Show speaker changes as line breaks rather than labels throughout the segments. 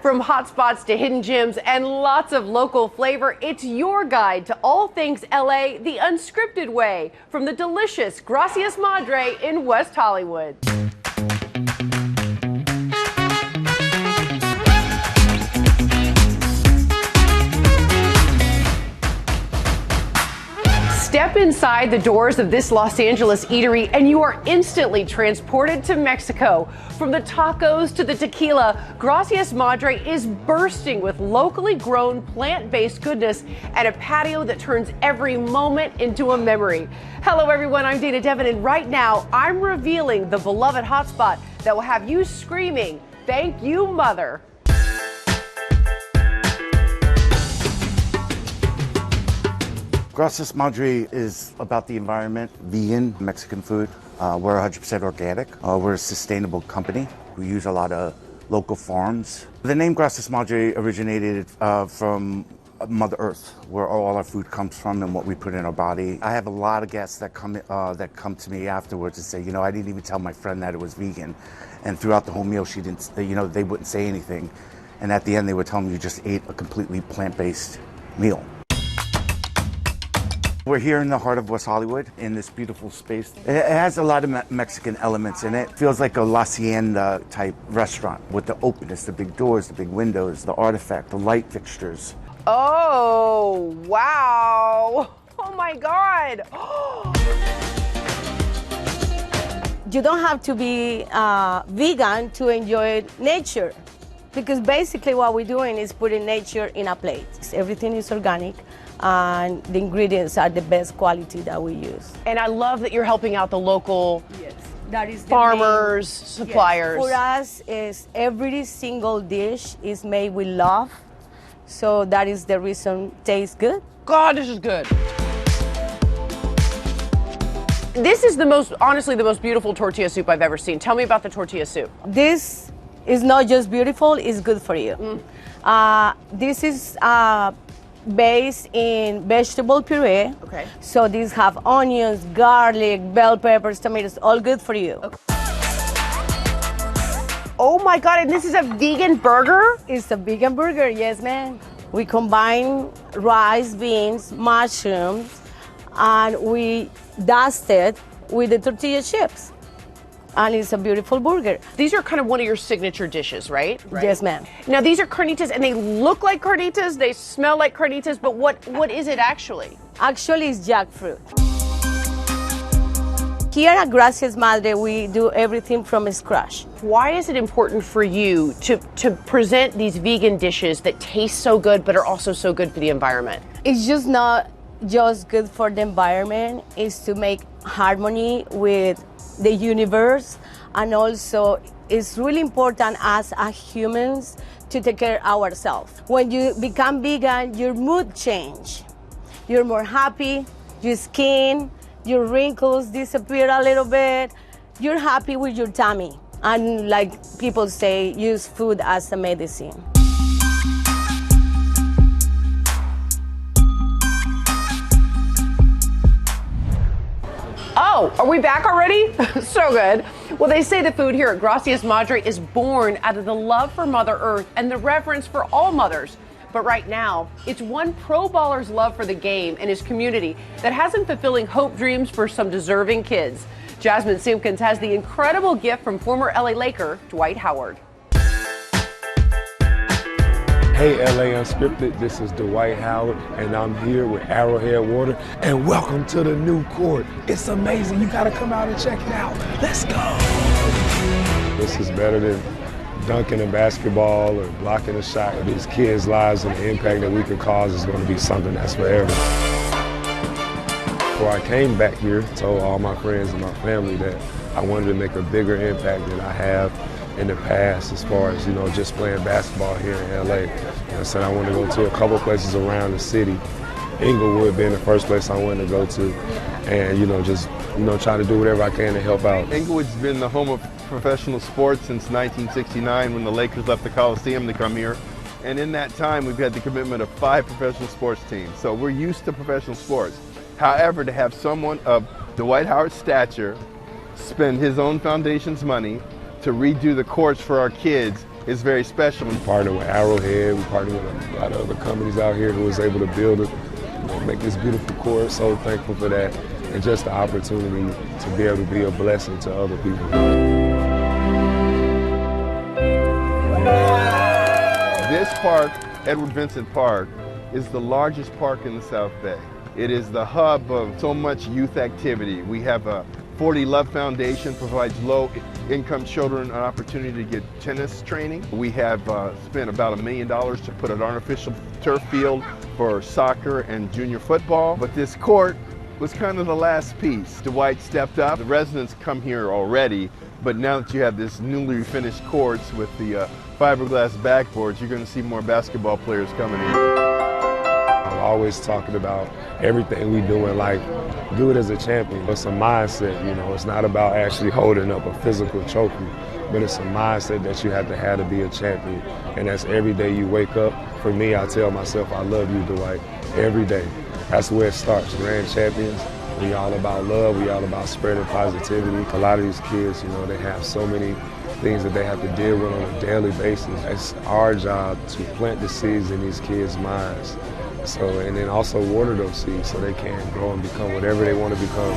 From hotspots to hidden gems and lots of local flavor, it's your guide to all things LA the unscripted way from the delicious Gracias Madre in West Hollywood. Step inside the doors of this Los Angeles eatery and you are instantly transported to Mexico. From the tacos to the tequila, Gracias Madre is bursting with locally grown plant-based goodness and a patio that turns every moment into a memory. Hello everyone, I'm Dana Devin, and right now I'm revealing the beloved hotspot that will have you screaming, "Thank you, Mother."
Gracias Madre is about the environment, vegan, Mexican food. We're 100% organic. We're a sustainable company. We use a lot of local farms. The name Gracias Madre originated from Mother Earth, where all our food comes from and what we put in our body. I have a lot of guests that come to me afterwards and say, you know, I didn't even tell my friend that it was vegan. And throughout the whole meal, she didn't, they wouldn't say anything. And at the end, they would tell me you just ate a completely plant-based meal. We're here in the heart of West Hollywood in this beautiful space. It has a lot of Mexican elements in it. It feels like a La Hacienda type restaurant with the openness, the big doors, the big windows, the artifact, the light fixtures.
Oh, wow. Oh my God.
You don't have to be vegan to enjoy nature, because basically what we're doing is putting nature in a plate. Everything is organic, and the ingredients are the best quality that we use.
And I love that you're helping out the local
that is the
farmers, suppliers.
Yes. For us, is every single dish is made with love, so that is the reason it tastes good.
God, this is good. This is honestly the most beautiful tortilla soup I've ever seen. Tell me about the tortilla soup.
This is not just beautiful, it's good for you. This is based in vegetable puree.
Okay.
So these have onions, garlic, bell peppers, tomatoes, all good for you.
Okay. Oh my God, and this is a vegan burger?
It's a vegan burger, yes ma'am. We combine rice, beans, mushrooms, and we dust it with the tortilla chips. And it's a beautiful burger.
These are kind of one of your signature dishes, right?
Yes, ma'am.
Now these are carnitas, and they look like carnitas, they smell like carnitas, but what is it actually?
Actually, it's jackfruit. Here at Gracias Madre, we do everything from scratch.
Why is it important for you to present these vegan dishes that taste so good, but are also so good for the environment?
It's just not just good for the environment, it's to make harmony with the universe, and also it's really important as humans to take care of ourselves. When you become vegan, your mood change. You're more happy, your skin, your wrinkles disappear a little bit, you're happy with your tummy. And like people say, use food as a medicine.
Oh, are we back already? So good. Well, they say the food here at Gracias Madre is born out of the love for Mother Earth and the reverence for all mothers. But right now, it's one pro baller's love for the game and his community that has him fulfilling hope dreams for some deserving kids. Jasmine Simpkins has the incredible gift from former LA Laker Dwight Howard.
Hey LA Unscripted, this is Dwight Howard, and I'm here with Arrowhead Water, and welcome to the new court. It's amazing, you gotta come out and check it out. Let's go. This is better than dunking a basketball or blocking a shot. These kids' lives and the impact that we can cause is gonna be something that's forever. Before I came back here, I told all my friends and my family that I wanted to make a bigger impact than I have in the past, as far as, just playing basketball here in LA. I said I wanted to go to a couple places around the city, Inglewood being the first place I wanted to go to, and just try to do whatever I can to help out.
Inglewood's been the home of professional sports since 1969 when the Lakers left the Coliseum to come here. And in that time, we've had the commitment of 5 professional sports teams. So we're used to professional sports. However, to have someone of Dwight Howard's stature spend his own foundation's money to redo the courts for our kids is very special.
We partnered with Arrowhead, we partnered with a lot of other companies out here who was able to build it, make this beautiful court. So thankful for that, and just the opportunity to be able to be a blessing to other people.
This park, Edward Vincent Park, is the largest park in the South Bay. It is the hub of so much youth activity. We have a 40 Love Foundation provides low-income children an opportunity to get tennis training. We have spent about $1 million to put an artificial turf field for soccer and junior football. But this court was kind of the last piece. Dwight stepped up. The residents come here already, but now that you have this newly finished courts with the fiberglass backboards, you're going to see more basketball players coming in.
I'm always talking about everything we do in life, do it as a champion. It's a mindset, you know, it's not about actually holding up a physical trophy, but it's a mindset that you have to be a champion. And that's every day you wake up. For me, I tell myself, I love you, Dwight, every day. That's where it starts. Grand champions, we all about love, we all about spreading positivity. A lot of these kids, you know, they have so many things that they have to deal with on a daily basis. It's our job to plant the seeds in these kids' minds. So, and then also water those seeds so they can grow and become whatever they want to become.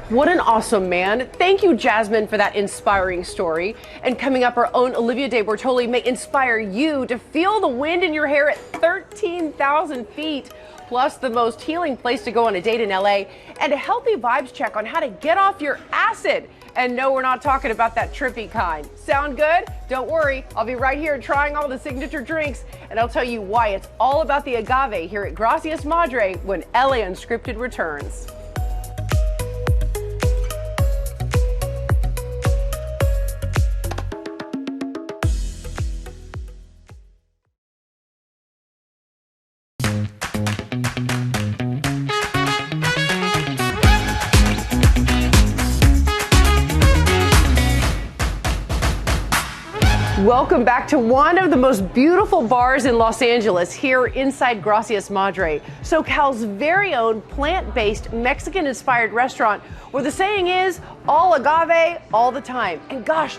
What an awesome man. Thank you, Jasmine, for that inspiring story. And coming up, our own Olivia De Bortoli may inspire you to feel the wind in your hair at 13,000 feet. Plus the most healing place to go on a date in LA, and a healthy vibes check on how to get off your acid. And no, we're not talking about that trippy kind. Sound good? Don't worry, I'll be right here trying all the signature drinks, and I'll tell you why it's all about the agave here at Gracias Madre when LA Unscripted returns. Welcome back to one of the most beautiful bars in Los Angeles, here inside Gracias Madre, SoCal's very own plant-based Mexican-inspired restaurant where the saying is, all agave, all the time. And gosh,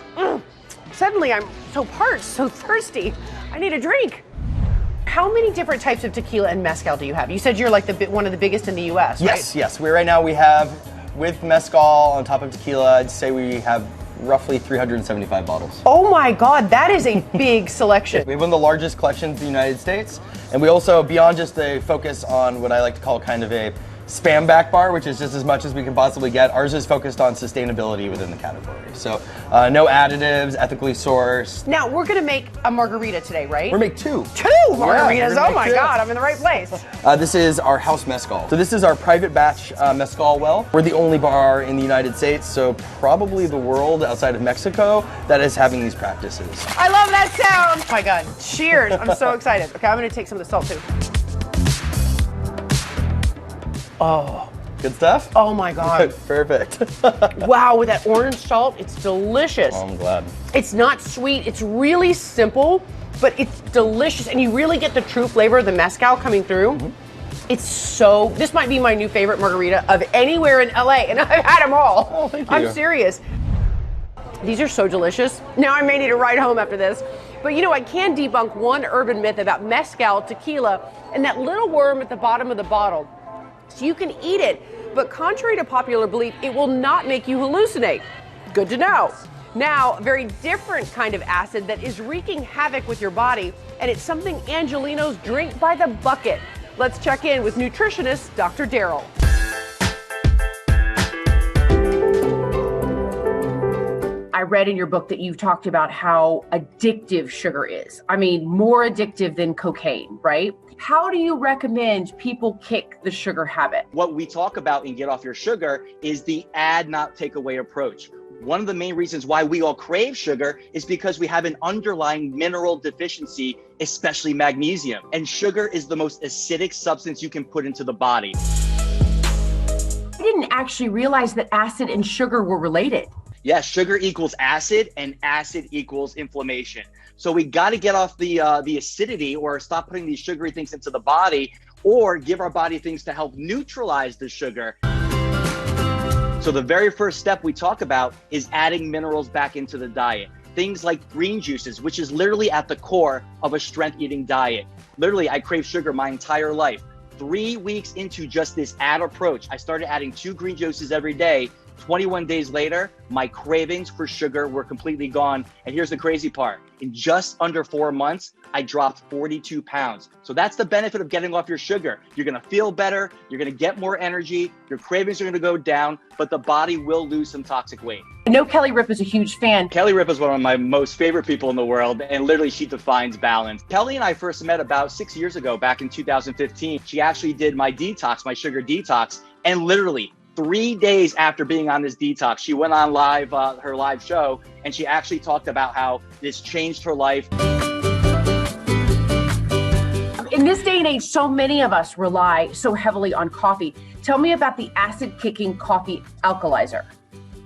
suddenly I'm so parched, so thirsty. I need a drink. How many different types of tequila and mezcal do you have? You said you're like one of the biggest in the US, right?
Yes. Right now we have, with mezcal on top of tequila, I'd say we have roughly 375 bottles.
Oh my God, that is a big selection.
We have one of the largest collections in the United States, and we also, beyond just a focus on what I like to call kind of a spam back bar, which is just as much as we can possibly get, ours is focused on sustainability within the category. So no additives, ethically sourced.
Now, we're gonna make a margarita today, right?
We're gonna make two.
Two margaritas,
yeah,
oh my God, I'm in the right place.
This is our house mezcal. So this is our private batch mezcal well. We're the only bar in the United States, so probably the world outside of Mexico, that is having these practices.
I love that sound. Oh my God, cheers, I'm so excited. Okay, I'm gonna take some of the salt too. Oh.
Good stuff?
Oh my God.
Perfect.
Wow, with that orange salt, it's delicious.
Oh, I'm glad.
It's not sweet, it's really simple, but it's delicious, and you really get the true flavor of the mezcal coming through. Mm-hmm. It's so, this might be my new favorite margarita of anywhere in LA, and I've had them all.
Oh, thank you.
I'm serious. These are so delicious. Now I may need a ride home after this. But you know, I can debunk one urban myth about mezcal, tequila, and that little worm at the bottom of the bottle. So you can eat it, but contrary to popular belief, it will not make you hallucinate. Good to know. Now, a very different kind of acid that is wreaking havoc with your body, and it's something Angelinos drink by the bucket. Let's check in with nutritionist Dr. Daryl. I read in your book that you've talked about how addictive sugar is. I mean, more addictive than cocaine, right? How do you recommend people kick the sugar habit?
What we talk about in Get Off Your Sugar is the add, not take away approach. One of the main reasons why we all crave sugar is because we have an underlying mineral deficiency, especially magnesium. And sugar is the most acidic substance you can put into the body.
I didn't actually realize that acid and sugar were related.
Yes, sugar equals acid, and acid equals inflammation. So we got to get off the acidity, or stop putting these sugary things into the body, or give our body things to help neutralize the sugar. So the very first step we talk about is adding minerals back into the diet. Things like green juices, which is literally at the core of a strength eating diet. Literally, I crave sugar my entire life. 3 weeks into just this ad approach, I started adding 2 green juices every day. 21 days later, my cravings for sugar were completely gone. And here's the crazy part. In just under 4 months, I dropped 42 pounds. So that's the benefit of getting off your sugar. You're gonna feel better, you're gonna get more energy, your cravings are gonna go down, but the body will lose some toxic weight.
I know Kelly Ripa is a huge fan.
Kelly Ripa is one of my most favorite people in the world, and literally she defines balance. Kelly and I first met about 6 years ago, back in 2015. She actually did my detox, my sugar detox, and literally 3 days after being on this detox, she went on live, her live show, and she actually talked about how this changed her life.
In this day and age, so many of us rely so heavily on coffee. Tell me about the acid-kicking coffee Alkalizer.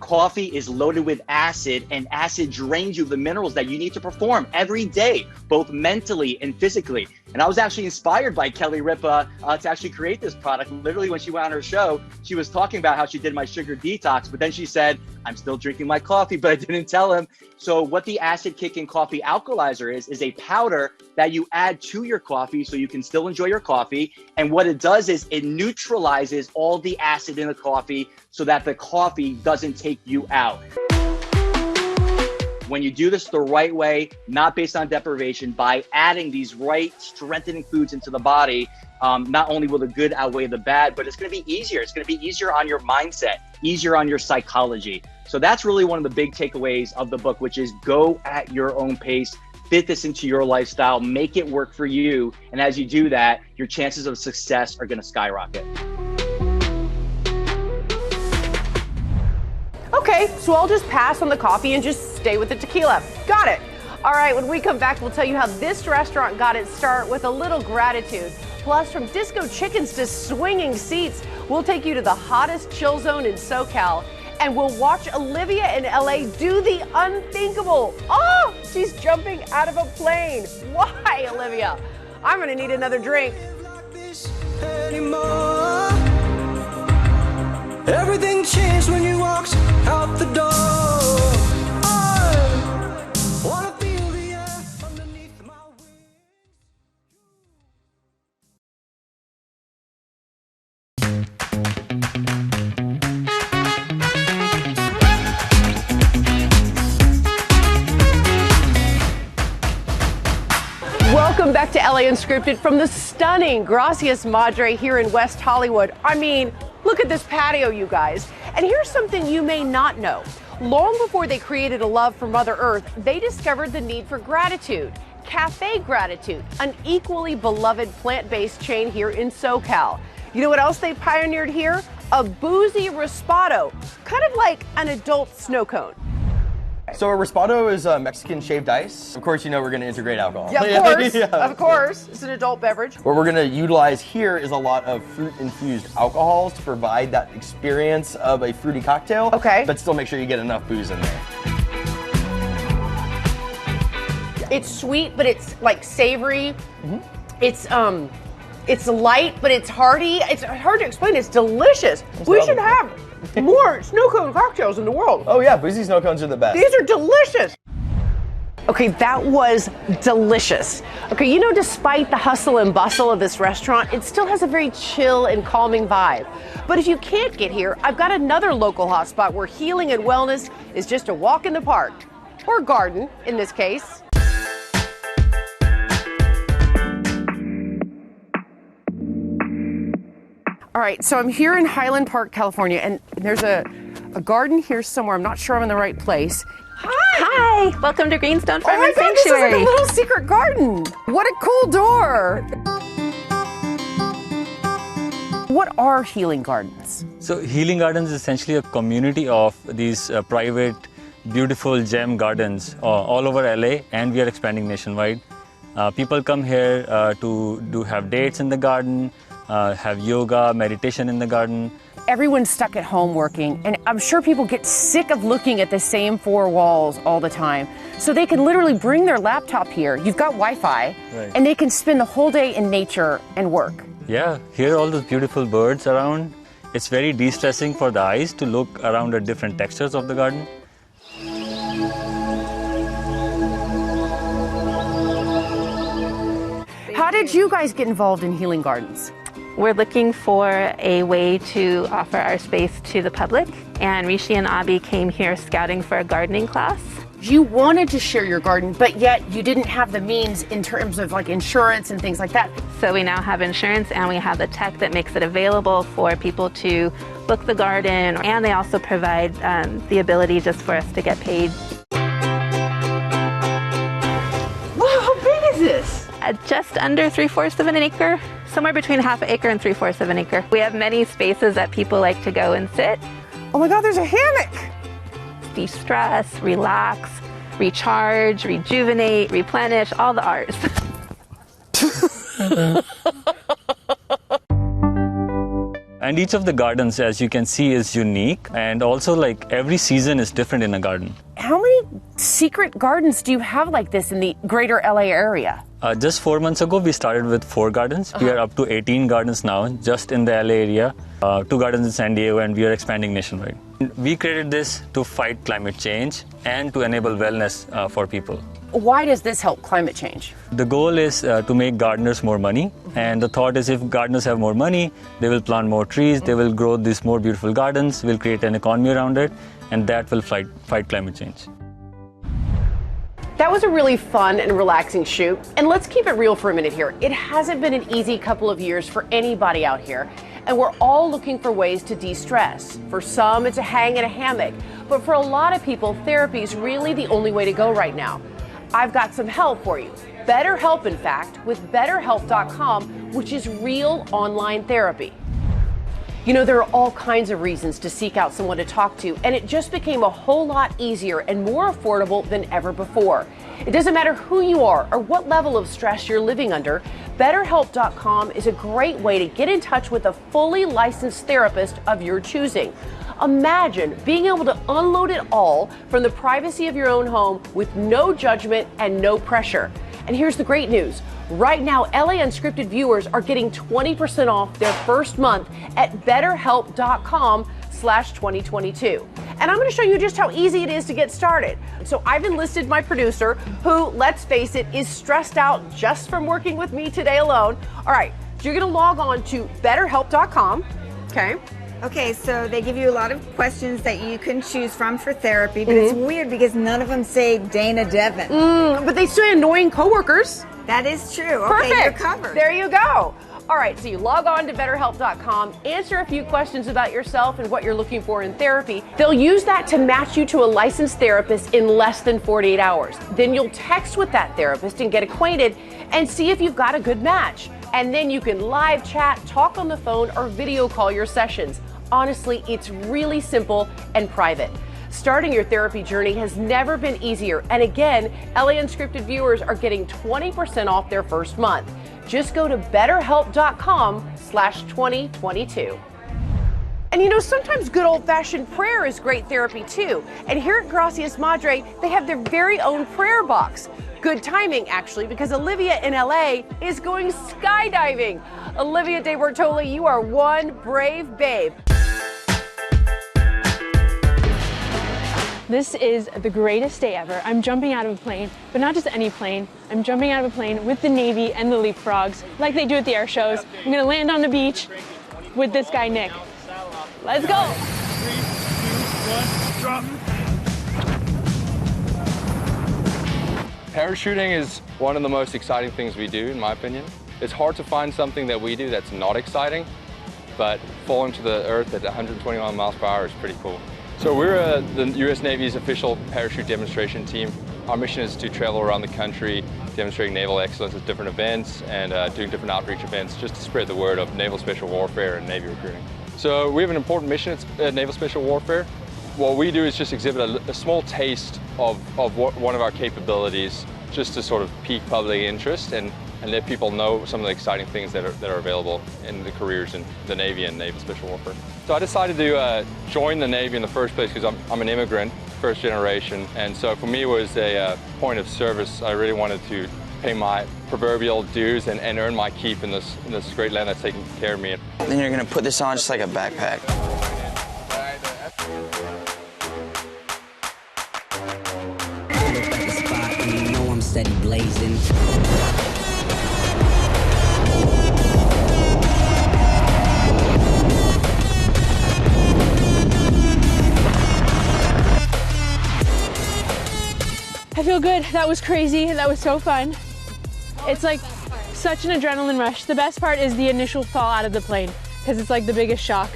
Coffee is loaded with acid, and acid drains you of the minerals that you need to perform every day, both mentally and physically. And I was actually inspired by Kelly Ripa to actually create this product. Literally, when she went on her show, she was talking about how she did my sugar detox, but then she said, I'm still drinking my coffee, but I didn't tell him. So what the acid-kicking coffee Alkalizer is a powder that you add to your coffee so you can still enjoy your coffee. And what it does is it neutralizes all the acid in the coffee so that the coffee doesn't take you out. When you do this the right way, not based on deprivation, by adding these right strengthening foods into the body, not only will the good outweigh the bad, but it's going to be easier. It's going to be easier on your mindset, easier on your psychology. So that's really one of the big takeaways of the book, which is go at your own pace, fit this into your lifestyle, make it work for you. And as you do that, your chances of success are going to skyrocket.
Okay, so I'll just pass on the coffee and just stay with the tequila. Got it. All right, when we come back, we'll tell you how this restaurant got its start with a little gratitude. Plus, from disco chickens to swinging seats, we'll take you to the hottest chill zone in SoCal, and we'll watch Olivia in LA do the unthinkable. Oh, she's jumping out of a plane. Why, Olivia? I'm gonna need another drink.
Everything changed when you walked out the door. I wanna feel the air underneath my wings.
Welcome back to LA Unscripted from the stunning Gracias Madre here in West Hollywood. I mean, look at this patio, you guys. And here's something you may not know. Long before they created a love for Mother Earth, they discovered the need for gratitude. Cafe Gratitude, an equally beloved plant-based chain here in SoCal. You know what else they pioneered here? A boozy raspado, kind of like an adult snow cone.
So a raspado is Mexican shaved ice. Of course, you know we're going to integrate alcohol.
Yeah, of course. Yeah. Of course. It's an adult beverage.
What we're going to utilize here is a lot of fruit-infused alcohols to provide that experience of a fruity cocktail.
Okay.
But still make sure you get enough booze in there.
It's sweet, but it's like savory. Mm-hmm. It's light, but it's hearty. It's hard to explain. It's delicious. We should have more snow cone cocktails in the world.
Oh yeah, boozy snow cones are the best.
These are delicious. Okay, that was delicious. Okay, you know, despite the hustle and bustle of this restaurant, it still has a very chill and calming vibe. But if you can't get here, I've got another local hotspot where healing and wellness is just a walk in the park, or garden in this case. All right, so I'm here in Highland Park, California, and there's a garden here somewhere. I'm not sure I'm in the right place.
Hi, welcome to Greenstone Farm and
God,
Sanctuary.
This is like a little secret garden. What a cool door. What are healing gardens?
So healing gardens is essentially a community of these private, beautiful gem gardens all over LA, and we are expanding nationwide. People come here to have dates in the garden, have yoga, meditation in the garden.
everyone's stuck at home working, and I'm sure people get sick of looking at the same four walls all the time. So they can literally bring their laptop here. You've got Wi-Fi,
Right.
and they can spend the whole day in nature and work.
Yeah, here are all those beautiful birds around. It's very de-stressing for the eyes to look around at different textures of the garden.
How did you guys get involved in Healing Gardens?
We're looking for a way to offer our space to the public, and Rishi and Abhi came here scouting for a gardening class.
You wanted to share your garden, but yet you didn't have the means in terms of like insurance and things like that.
So we now have insurance and we have the tech that makes it available for people to book the garden, and they also provide the ability just for us to get paid.
Wow, how big is this?
Just under 3/4 of an acre, somewhere between half an acre and 3/4 of an acre. We have many spaces that people like to go and sit,
Oh my God, there's a hammock.
de-stress, relax, recharge, rejuvenate, replenish, all the R's.
And each of the gardens, as you can see, is unique. And also, like, every season is different in a garden.
How many secret gardens do you have like this in the greater LA area?
Just 4 months ago, we started with 4 gardens. We are up to 18 gardens now, just in the LA area. 2 gardens in San Diego, and we are expanding nationwide. We created this to fight climate change and to enable wellness for people.
Why does this help climate change?
The goal is to make gardeners more money. And the thought is if gardeners have more money, they will plant more trees, they will grow these more beautiful gardens, we'll create an economy around it, and that will fight climate change.
That was a really fun and relaxing shoot. And let's keep it real for a minute here. It hasn't been an easy couple of years for anybody out here. And we're all looking for ways to de-stress. For some, it's a hang in a hammock. But for a lot of people, therapy is really the only way to go right now. I've got some help for you. BetterHelp, in fact, with BetterHelp.com, which is real online therapy. You know, there are all kinds of reasons to seek out someone to talk to, and it just became a whole lot easier and more affordable than ever before. It doesn't matter who you are or what level of stress you're living under, BetterHelp.com is a great way to get in touch with a fully licensed therapist of your choosing. Imagine being able to unload it all from the privacy of your own home with no judgment and no pressure. And here's the great news. Right now, LA Unscripted viewers are getting 20% off their first month at BetterHelp.com/2022. And I'm going to show you just how easy it is to get started. So I've enlisted my producer, who, let's face it, is stressed out just from working with me today alone. All right, so you're going to log on to BetterHelp.com, okay?
Okay, so they give you a lot of questions that you can choose from for therapy, but it's weird because none of them say Dana Devon.
But they say annoying coworkers.
That is true.
Perfect.
Okay, you're covered.
There you go. All right, so you log on to BetterHelp.com, answer a few questions about yourself and what you're looking for in therapy. They'll use that to match you to a licensed therapist in less than 48 hours. Then you'll text with that therapist and get acquainted and see if you've got a good match. And then you can live chat, talk on the phone, or video call your sessions. Honestly, it's really simple and private. Starting your therapy journey has never been easier. And again, LA Unscripted viewers are getting 20% off their first month. Just go to BetterHelp.com/2022. And you know, sometimes good old-fashioned prayer is great therapy too. And here at Gracias Madre, they have their very own prayer box. Good timing, actually, because Olivia in LA is going skydiving. Olivia De Bortoli, you are one brave babe.
This is the greatest day ever. I'm jumping out of a plane, but not just any plane. I'm jumping out of a plane with the Navy and the leapfrogs, like they do at the air shows. I'm gonna land on the beach with this guy, Nick. Let's go.
3, 2, 1, drop.
Parachuting is one of the most exciting things we do, in my opinion. It's hard to find something that we do that's not exciting, but falling to the earth at 121 miles per hour is pretty cool. So we're the U.S. Navy's official parachute demonstration team. Our mission is to travel around the country, demonstrating naval excellence at different events and doing different outreach events just to spread the word of naval special warfare and Navy recruiting. So we have an important mission at Naval Special Warfare. What we do is just exhibit a small taste of one of our capabilities just to sort of pique public interest and and let people know some of the exciting things that are available in the careers in the Navy and Naval Special Warfare. So I decided to join the Navy in the first place because I'm an immigrant, first generation, and so for me it was a point of service. I really wanted to pay my proverbial dues and earn my keep in this great land that's taking care of me.
Then you're gonna put this on just like a backpack.
Steady blazing.
I feel good. That was crazy. That was so fun. It's like such an adrenaline rush. The best part is the initial fall out of the plane because it's like the biggest shock.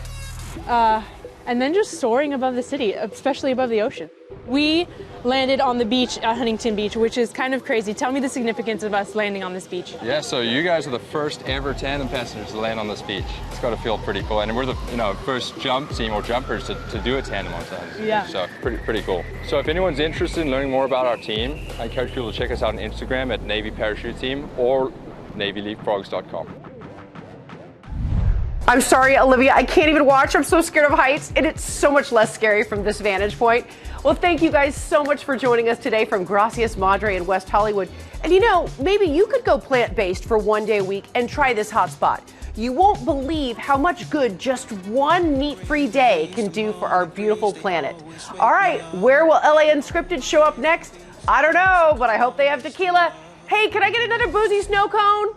And then just soaring above the city, especially above the ocean. We landed on the beach at Huntington Beach, which is kind of crazy. Tell me the significance of us landing on this beach.
Yeah, so you guys are the first ever tandem passengers to land on this beach. It's got to feel pretty cool. And we're the first jump team or jumpers to do a tandem on tandem.
Yeah.
So pretty cool. So if anyone's interested in learning more about our team, I encourage people to check us out on Instagram at Navy Parachute Team or NavyLeapfrogs.com.
I'm sorry, Olivia, I can't even watch. I'm so scared of heights, and it's so much less scary from this vantage point. Well, thank you guys so much for joining us today from Gracias Madre in West Hollywood. And maybe you could go plant-based for one day a week and try this hot spot. You won't believe how much good just one meat-free day can do for our beautiful planet. All right, where will LA Unscripted show up next? I don't know, but I hope they have tequila. Hey, can I get another boozy snow cone?